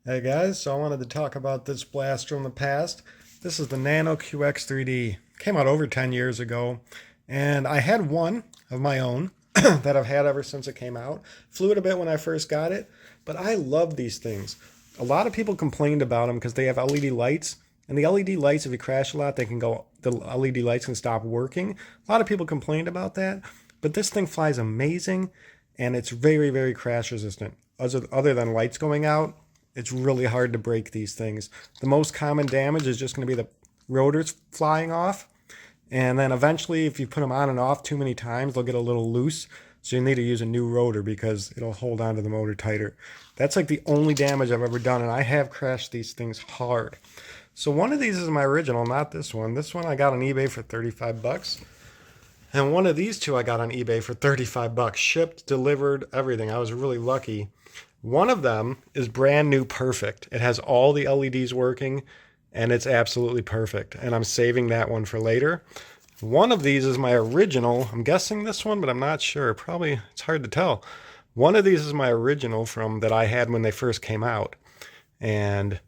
Hey guys, so I wanted to talk about this blaster from the past. This is the Nano QX3D. Came out over 10 years ago, and I had one of my own that I've had ever since it came out. Flew it a bit when I first got it, but I love these things. A lot of people complained about them because they have LED lights, and the LED lights, if you crash a lot, the LED lights can stop working. A lot of people complained about that, but this thing flies amazing, and it's very, very crash resistant. Other than lights going out, it's really hard to break these things. The most common damage is just going to be the rotors flying off. And then eventually, if you put them on and off too many times, they'll get a little loose. So you need to use a new rotor because it'll hold onto the motor tighter. That's like the only damage I've ever done. And I have crashed these things hard. So one of these is my original, not this one. This one I got on eBay for 35 bucks. And one of these two I got on eBay for 35 bucks. Shipped, delivered, everything. I was really lucky. One of them is brand new perfect. It has all the LEDs working and it's absolutely perfect. And I'm saving that one for later. One of these is my original. I'm guessing this one, but I'm not sure. Probably, it's hard to tell. One of these is my original from that I had when they first came out. And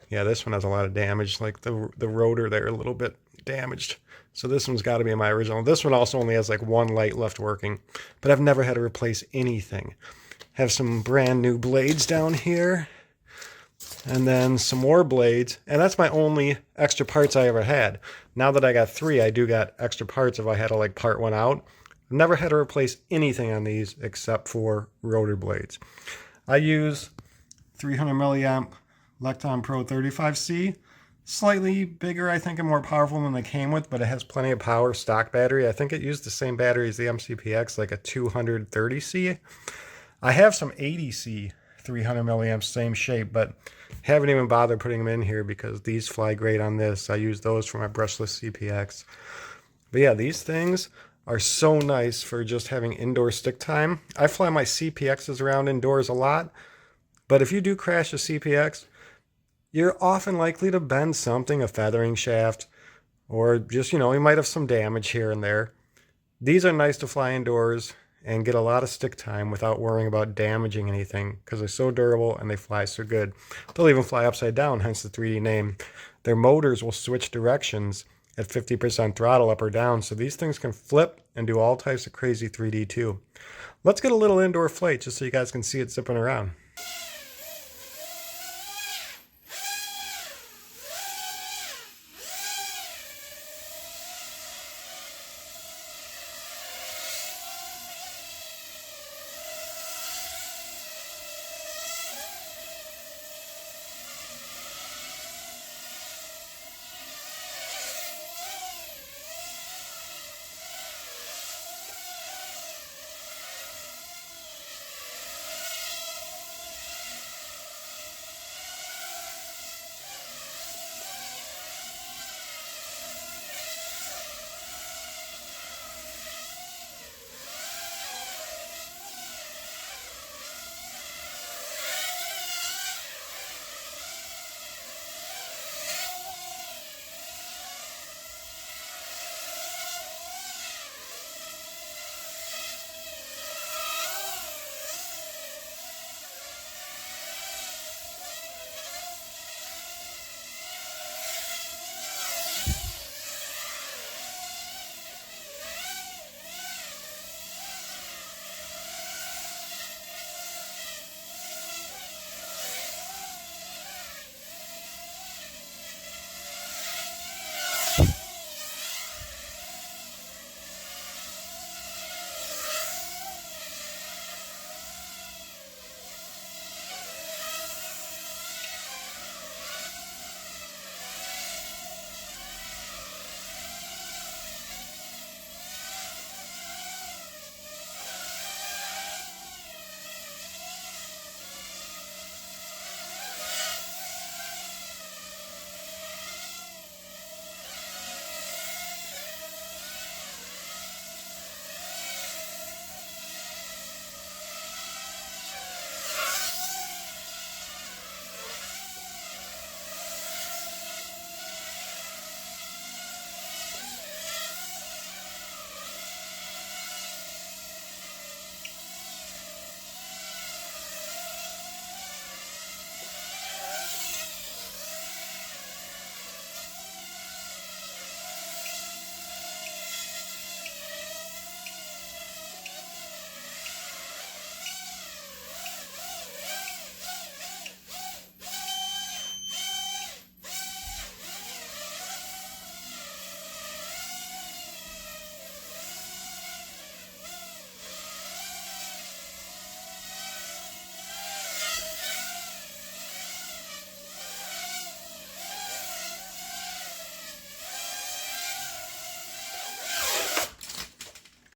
yeah, this one has a lot of damage, like the rotor there a little bit damaged. So this one's got to be my original. This one also only has like one light left working, but I've never had to replace anything. Have some brand new blades down here, and then some more blades, and that's my only extra parts I ever had. Now that I got three, I do got extra parts if I had to like part one out. I've never had to replace anything on these except for rotor blades. I use 300 milliamp Lecton Pro 35C. Slightly bigger, I think, and more powerful than they came with, but it has plenty of power. Stock battery. I think it used the same battery as the mCPX, like a 230C. I have some 80C 300 milliamps, same shape, but haven't even bothered putting them in here because these fly great on this. I use those for my brushless CPX. But yeah, these things are so nice for just having indoor stick time. I fly my CPXs around indoors a lot, but if you do crash a CPX, you're often likely to bend something, a feathering shaft, or just, you might have some damage here and there. These are nice to fly indoors and get a lot of stick time without worrying about damaging anything because they're so durable and they fly so good. They'll even fly upside down, hence the 3D name. Their motors will switch directions at 50% throttle up or down, so these things can flip and do all types of crazy 3D too. Let's get a little indoor flight just so you guys can see it zipping around.